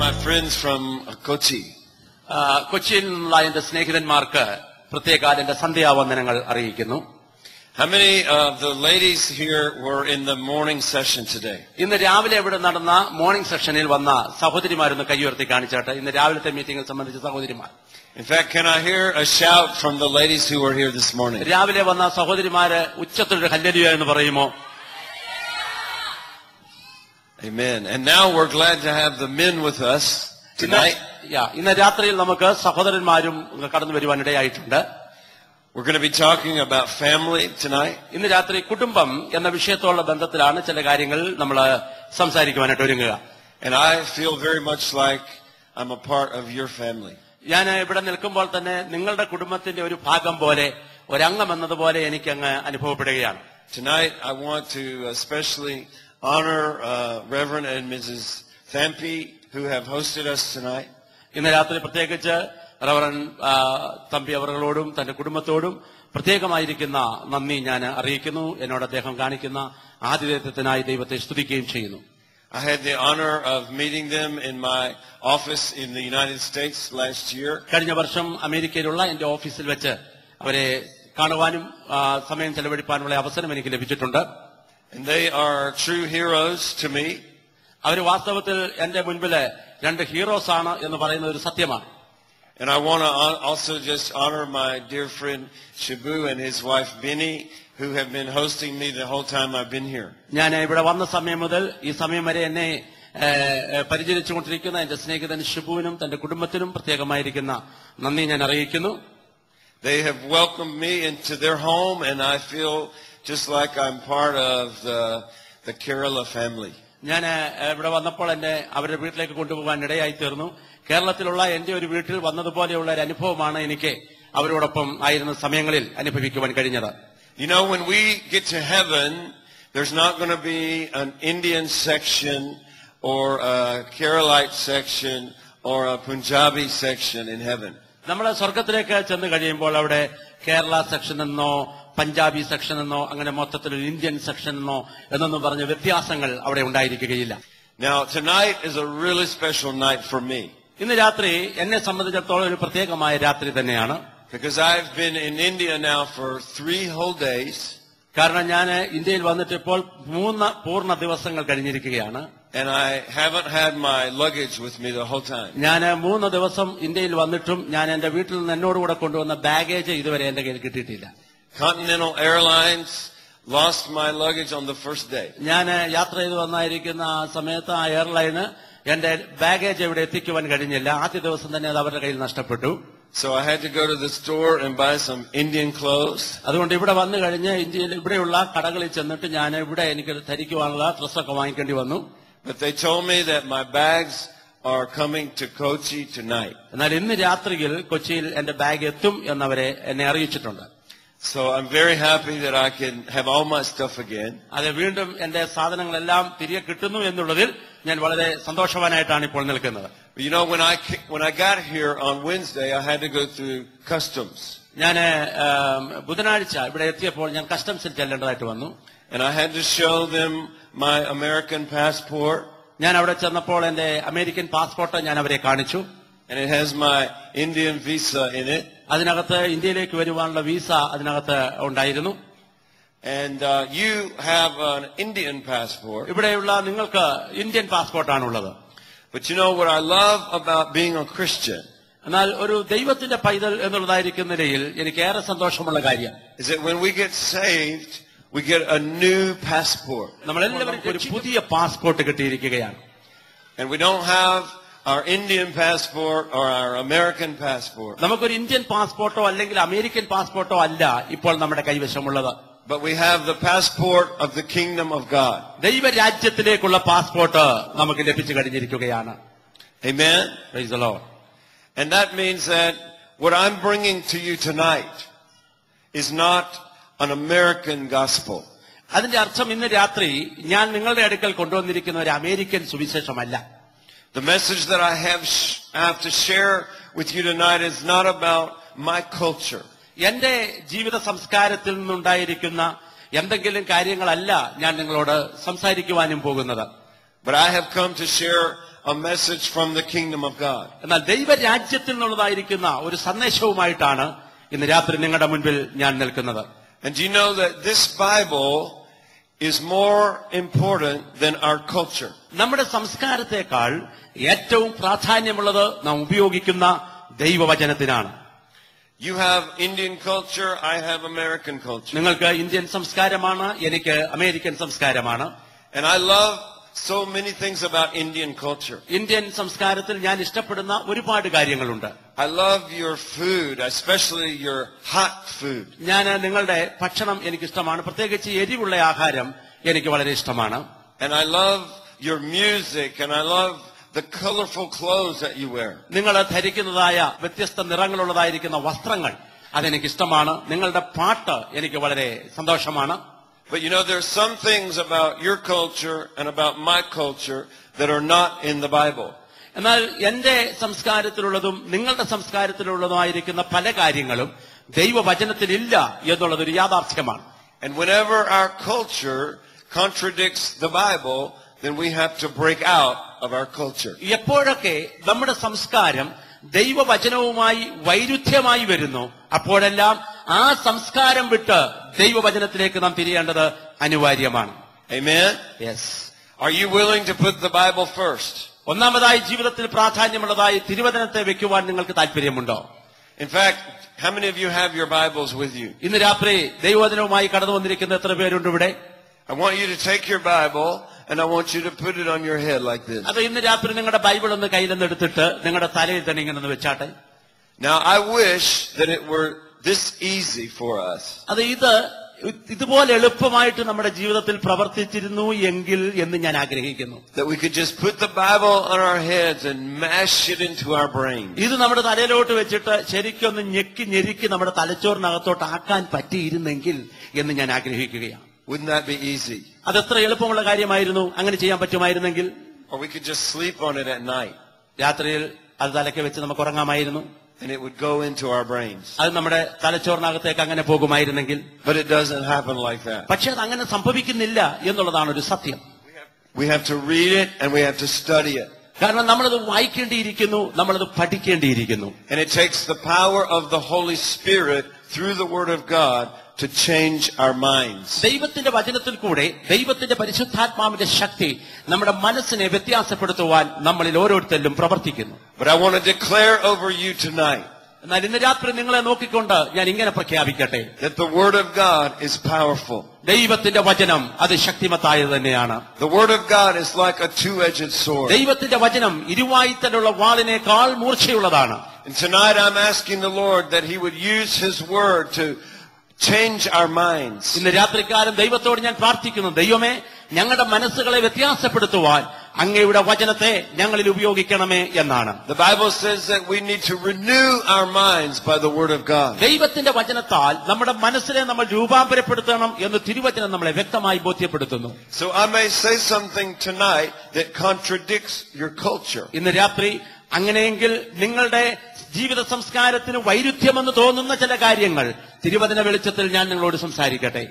my friends from Kochi. കൊച്ചിയിൽ നിന്നുള്ള എന്റെ സ്നേഹിതന്മാർക്ക് പ്രത്യേക എന്റെ സന്ധ്യാവന്ദനങ്ങൾ അറിയിക്കുന്നു. How many of the ladies here were in the morning session today? ഇന്ന് രാവിലെ ഇവിടെ നടന്ന മോർണിംഗ് സെഷനിൽ വന്ന സഹോദരിമാരൊന്ന് കൈയുയർത്തി കാണിച്ചാട്ടെ. ഇന്ന് രാവിലത്തെ മീറ്റിംഗിൽ സംബന്ധിച്ച സഹോദരിമാർ. In fact, can I hear a shout from the ladies who were here this morning? രാവിലെ വന്ന സഹോദരിമാര് ഉച്ചത്തിലൊരു ഹല്ലേലൂയ എന്ന് പറയുമോ? Amen. And now we're glad to have the men with us tonight. ഇന്ന് രാത്രിയിൽ നമുക്ക് സഹോദരന്മാരും കടന്നു വരുവാൻ ഇടയായിട്ടുണ്ട്. We're going to be talking about family tonight. ഇന്ന് രാത്രി കുടുംബം എന്ന വിഷയത്തോടുള്ള ബന്ധത്തിലാണ് ചില കാര്യങ്ങൾ നമ്മൾ സംസാരിക്കുവാനായിട്ട് ഒരുങ്ങുക. And I feel very much like I'm a part of your family. ഞാൻ ഇവിടെ നിൽക്കുമ്പോൾ തന്നെ നിങ്ങളുടെ കുടുംബത്തിന്റെ ഒരു ഭാഗം പോലെ ഒരംഗം എന്നതുപോലെ എനിക്ക് അങ്ങ് അനുഭവപ്പെടുകയാണ്. Tonight I want to especially honor Reverend and Mrs. Thampi who have hosted us tonight. ഇന്ന് രാത്രി പ്രത്യേകിച്ച് റവറൻ തമ്പി അവരോടും തന്റെ കുടുംബത്തോടും പ്രത്യേകമായിരിക്കുന്ന നന്ദി ഞാൻ അറിയിക്കുന്നു. എന്നോട് അദ്ദേഹം കാണിക്കുന്ന ആതിഥേയത്വത്തിനായി ദൈവത്തെ സ്തുതിക്കുകയും ചെയ്യുന്നു. I had the honor of meeting them in my office in the United States last year. കഴിഞ്ഞ വർഷം അമേരിക്കയിലുള്ള എന്റെ ഓഫീസിൽ വെച്ച് അവരെ കാണുവാനും സമയം ചെലവഴിക്കാനുള്ള അവസരം എനിക്ക് ലഭിച്ചിട്ടുണ്ട്. And they are true heroes to me. അവർ വാസ്തവത്തിൽ എന്റെ മുൻപില് രണ്ട് ഹീറോസ് ആണ് എന്ന് പറയുന്ന ഒരു സത്യമാണ്. And I want to also just honor my dear friend Shibu and his wife Bini who have been hosting me the whole time I've been here. ഞാൻ ഇവിടെ വന്ന സമയം മുതൽ ഈ സമയം വരെ എന്നെ പരിചരിച്ചുകൊണ്ടിരിക്കുന്ന എന്റെ സ്നേഹിതൻ ഷിബുവിനും തന്റെ കുടുംബത്തിനും പ്രത്യേകമായിരിക്കുന്ന നന്ദി ഞാൻ അറിയിക്കുന്നു. They have welcomed me into their home and I feel just like I'm part of the Kerala family. ഞാൻ ഇവിടെ വന്നപ്പോൾ എന്നെ അവരുടെ വീട്ടിലേക്ക് കൊണ്ടുപോകാൻ ഇടയായി തീർന്നു. കേരളത്തിലുള്ള എന്റെ ഒരു വീട്ടിൽ വന്നതുപോലെയുള്ള ഒരു അനുഭവമാണ് എനിക്ക് അവരോടൊപ്പം ആയിരുന്ന സമയങ്ങളിൽ അനുഭവിക്കുവാൻ കഴിഞ്ഞത്. You know, when we get to heaven, there's not going to be an Indian section or a Keralite section or a Punjabi section in heaven. നമ്മൾ സ്വർഗത്തിലേക്ക് ചെന്ന് കഴിയുമ്പോൾ അവിടെ കേരള സെക്ഷൻ എന്നോ പഞ്ചാബി സെക്ഷൻ എന്നോ അങ്ങനെ മൊത്തത്തിൽ ഒരു ഇന്ത്യൻ സെക്ഷൻ എന്നോ എന്നൊന്നും പറഞ്ഞ വ്യത്യാസങ്ങൾ അവിടെ ഉണ്ടായിരിക്കുകയില്ല. Now, tonight is a really special night for me. ഇന്ന് രാത്രി എന്നെ സംബന്ധിച്ചിടത്തോളം ഒരു പ്രത്യേകമായ രാത്രി തന്നെയാണ്. Because I've been in India now for 3 whole days. കാരണം ഞാൻ ഇന്ത്യയിൽ വന്നിട്ട് ഇപ്പോൾ 3 പൂർണ്ണ ദിവസങ്ങൾ കഴിഞ്ഞിരിക്കുകയാണ്. And I haven't had my luggage with me the whole time. ഞാൻ 3 ദിവസം ഇന്ത്യയിൽ വന്നിട്ടും ഞാൻ എന്റെ വീട്ടിൽ നിന്ന് എന്നോടുകൂടെ കൊണ്ടുവന്ന ബാഗേജ് ഇതുവരെ എന്റെ കയ്യിൽ കിട്ടിയിട്ടില്ല. Continental Airlines lost my luggage on the first day. ഞാൻ യാത്ര ചെയ്ത് വന്നായിരിക്കുന്ന ആ സമയത്ത് ആ എയർലൈന് എന്റെ ബാഗേജ് ഇവിടെ എത്തിക്കുവാൻ കഴിഞ്ഞില്ല. ആദ്യ ദിവസം തന്നെ അത് അവരുടെ കയ്യിൽ നഷ്ടപ്പെട്ടു. So I had to go to the store and buy some Indian clothes. അതുകൊണ്ട് ഇവിടെ വന്നു കഴിഞ്ഞ് ഇന്ത്യയിൽ ഇവിടെയുള്ള കടകളിൽ ചെന്നിട്ട് ഞാൻ ഇവിടെ എനിക്ക് ധരിക്കുവാനുള്ള ഡ്രസ്സൊക്കെ വാങ്ങിക്കേണ്ടി വന്നു. But they told me that my bags are coming to Kochi tonight. എന്നാൽ ഇന്ന് രാത്രിയിൽ കൊച്ചിയിൽ എന്റെ ബാഗ് എത്തും എന്നവരെ എന്നെ അറിയിച്ചിട്ടുണ്ട്. So I'm very happy that I can have all my stuff again. അത് വീണ്ടും എന്റെ സാധനങ്ങളെല്ലാം തിരികെ കിട്ടുന്നു എന്നുള്ളതിൽ ഞാൻ വളരെ സന്തോഷവാനായിട്ടാണ് ഇപ്പോൾ നിൽക്കുന്നത്. You know, when I got here on Wednesday, I had to go through customs. ഞാൻ ബുധനാഴ്ച ഇവിടെ എത്തിയപ്പോൾ ഞാൻ കസ്റ്റംസിൽ ചെല്ലേണ്ടതായിട്ട് വന്നു. And I had to show them my American passport. ഞാൻ അവിടെ ചെന്നപ്പോൾ എന്റെ അമേരിക്കൻ പാസ്പോർട്ട് ഞാൻ അവരെ കാണിച്ചു. And it has my Indian visa in it. അതിനകത്ത് ഇന്ത്യയിലേക്ക് വരുവാനുള്ള വിസ അതിനകത്ത് ഉണ്ടായിരുന്നു. And you have an Indian passport. ഇവിടെയുള്ള നിങ്ങൾക്ക് Indian പാസ്പോർട്ടാണുള്ളത്. But you know what I love about being a Christian? എന്നാൽ ഒരു ദൈവത്തിന്റെ പൈതൽ എന്നുള്ളതായിരിക്കുന്ന നിലയിൽ എനിക്ക് ഏറെ സന്തോഷമുള്ള കാര്യം is that when we get saved, we get a new passport. നമ്മളെല്ലാവരും ഒരു പുതിയ പാസ്പോർട്ട് കിട്ടിയിരിക്കുകയാണ്. And we don't have our Indian passport or our American passport. നമുക്കൊരു ഇന്ത്യൻ പാസ്പോർട്ടോ അല്ലെങ്കിൽ അമേരിക്കൻ പാസ്പോർട്ടോ അല്ല ഇപ്പോൾ നമ്മുടെ കൈവശമുള്ളത്. But we have the passport of the kingdom of God. ദൈവരാജ്യത്തിലേക്കുള്ള പാസ്പോർട്ട് നമുക്ക് ലഭിച്ചു കഴിഞ്ഞിരിക്കുകയാണ്. Amen. Praise the Lord. And that means that what I'm bringing to you tonight is not an American gospel. അതിന്റെ അർത്ഥം ഇന്ന് രാത്രി ഞാൻ നിങ്ങളുടെ അടുക്കൽ കൊണ്ടുവന്നിരിക്കുന്ന ഒരു American സുവിശേഷമല്ല. The message that I have to share with you tonight is not about my culture. എന്റെ ജീവിത സംസ്കാരത്തിൽ നിന്നുണ്ടായിരിക്കുന്ന എന്തെങ്കിലും കാര്യങ്ങളല്ല ഞാൻ നിങ്ങളോട് സംസാരിക്കുവാനും പോകുന്നത്. But I have come to share a message from the kingdom of God. എന്നാൽ ദൈവരാജ്യത്തിൽ നിന്നുള്ളതായിരിക്കുന്ന ഒരു സന്ദേശവുമായിട്ടാണ് ഇന്ന് രാത്രി നിങ്ങളുടെ മുൻപിൽ ഞാൻ നിൽക്കുന്നത്. And do you know that this Bible is more important than our culture? നമ്മുടെ സംസ്കാരത്തെക്കാൾ ഏറ്റവും പ്രാധാന്യമുള്ളത് നാം ഉപയോഗിക്കുന്ന ദൈവവചനത്തിനാണ്. You have Indian culture, I have American culture. നിങ്ങൾക്ക് ഇന്ത്യൻ സംസ്കാരമാണ്, എനിക്ക് അമേരിക്കൻ സംസ്കാരമാണ്. And I love so many things about Indian culture. Indian സംസ്കാരത്തിൽ ഞാൻ ഇഷ്ടപ്പെടുന്ന ഒരുപാട് കാര്യങ്ങളുണ്ട്. I love your food, especially your hot food. ഞാൻ നിങ്ങളുടെ ഭക്ഷണം എനിക്കിഷ്ടമാണ്, പ്രത്യേകിച്ച് എരിവുള്ള ആഹാരം എനിക്ക് വളരെ ഇഷ്ടമാണ്. And I love your music, and I love the colorful clothes that you wear. നിങ്ങൾ ധരിക്കുന്നതായ വ്യത്യസ്ത നിറങ്ങളുള്ളതായിരിക്കുന്ന വസ്ത്രങ്ങൾ അതെനിക്കിഷ്ടമാണ്. നിങ്ങളുടെ പാട്ട് എനിക്ക് വളരെ സന്തോഷമാണ്. But you know, there's some things about your culture and about my culture that are not in the Bible. എന്നാൽ എന്റെ സംസ്കാരത്തിലുള്ളതും നിങ്ങളുടെ സംസ്കാരത്തിലുള്ളതുമായിരിക്കുന്ന പല കാര്യങ്ങളും ദൈവവചനത്തിലില്ല എന്നുള്ളതൊരു യാഥാർത്ഥ്യമാണ്. And whenever our culture contradicts the Bible, then we have to break out of our culture. എപ്പോഴൊക്കെ നമ്മുടെ സംസ്കാരം ദൈവവചനവുമായി വൈരുദ്ധ്യമായി വരുന്നു, അപ്പോഴെല്ലാം ആ സംസ്കാരം വിട്ട് ദൈവവചനത്തിലേക്ക് നാം തിരിയേണ്ടത് അനിവാര്യമാണ്. Amen? Yes. Are you willing to put the Bible first? ഒന്നാമതായി ജീവിതത്തിൽ പ്രാധാന്യമുള്ളതായി തിരുവചനത്തെ വെക്കുവാൻ നിങ്ങൾക്ക് താല്പര്യമുണ്ടോ? In fact, how many of you have your Bibles with you? ഇന്ന് രാത്രി ദൈവവചനവുമായി കടന്നു വന്നിരിക്കുന്ന എത്ര പേരുണ്ട് ഇവിടെ? I want you to take your Bible and I want you to put it on your head like this. അത് ഇന്ന് രാത്രി നിങ്ങളുടെ ബൈബിൾ ഒന്ന് കയ്യിലൊന്ന് എടുത്തിട്ട് നിങ്ങളുടെ തലയിൽ തന്നെ ഇങ്ങനെ ഒന്ന് വെച്ചാട്ടെ. Now I wish that it were this easy for us. അത് ഇതുപോലെ എളുപ്പമായിട്ട് നമ്മുടെ ജീവിതത്തിൽ പ്രവർത്തിച്ചിരുന്നു എങ്കിൽ എന്ന് ഞാൻ ആഗ്രഹിക്കുന്നു. That we could just put the Bible on our heads and mash it into our brains. ഇത് നമ്മുടെ തലയിലോട്ട് വെച്ചിട്ട് ശരിക്കൊന്ന് ഞെരുക്കി നമ്മുടെ തലച്ചോറിനകത്തോട്ട് ആക്കാൻ പറ്റിയിരുന്നെങ്കിൽ എന്ന് ഞാൻ ആഗ്രഹിക്കുകയാണ്. Wouldn't that be easy? അതെത്ര എളുപ്പമുള്ള കാര്യമായിരുന്നു അങ്ങനെ ചെയ്യാൻ പറ്റുമായിരുന്നെങ്കിൽ. Or we could just sleep on it at night. രാത്രിയിൽ അത് തലയ്ക്ക് വെച്ച് നമുക്ക് ഉറങ്ങാമായിരുന്നു. And it would go into our brains. അത് നമ്മുടെ തലച്ചോറിനകത്തേക്ക് അങ്ങനെ പോകുമായിരുന്നെങ്കിൽ. But it doesn't happen like that. പക്ഷെ അത് അങ്ങനെ സംഭവിക്കുന്നില്ല എന്നുള്ളതാണ് ഒരു സത്യം. We have to read it and we have to study it. കാരണം നമ്മളത് വായിക്കേണ്ടിയിരിക്കുന്നു, നമ്മളത് പഠിക്കേണ്ടിയിരിക്കുന്നു. And it takes the power of the Holy Spirit through the Word of God to change our minds. ദൈവത്തിന്റെ വചനത്തിൽ കൂടെ ദൈവത്തിന്റെ പരിശുദ്ധാത്മാവിന്റെ ശക്തി നമ്മുടെ മനസ്സിനെ വ്യത്യാസപ്പെടുത്തുവാൻ നമ്മളിൽ ഓരോരുത്തരിലും പ്രവർത്തിക്കുന്നു. But I want to declare over you tonight എന്നാൽ ഇന്ന് രാത്രി നിങ്ങളെ നോക്കിക്കൊണ്ട് ഞാൻ ഇങ്ങനെ പ്രഖ്യാപിക്കട്ടെ, that the Word of God is powerful. ദൈവത്തിന്റെ വചനം അത് ശക്തിമത്തായത് തന്നെയാണ്. The Word of God is like a two-edged sword. ദൈവത്തിന്റെ വചനം ഇരുവായുത്തലുള്ള വാളിനേക്കാൾ മൂർച്ചയുള്ളതാണ്. And tonight I'm asking the Lord that He would use His Word to change our minds. ഇന്ന് രാത്രികാലം ദൈവത്തോട് ഞാൻ പ്രാർത്ഥിക്കുന്നു, ദൈവമേ ഞങ്ങളുടെ മനസ്സുകളെ വ്യത്യാസപ്പെടുത്തുവാൻ അങ്ങയുടെ വചനത്തെ ഞങ്ങളിൽ ഉപയോഗിക്കണമേ എന്നാണ്. The Bible says that we need to renew our minds by the Word of God. ദൈവത്തിന്റെ വചനത്താൽ നമ്മുടെ മനസ്സിനെ നമ്മൾ രൂപാന്തരപ്പെടുത്തണം എന്ന് തിരുവചനം നമ്മളെ വ്യക്തമായി ബോധ്യപ്പെടുത്തുന്നു. So I may say something tonight that contradicts your culture. ഇന്ന് രാത്രി അങ്ങനെയെങ്കിൽ നിങ്ങളുടെ ജീവിത സംസ്കാരത്തിന് വൈരുദ്ധ്യമെന്ന് തോന്നുന്ന ചില കാര്യങ്ങൾ തിരുവചന വെളിച്ചത്തിൽ ഞാൻ നിങ്ങളോട് സംസാരിക്കട്ടെ.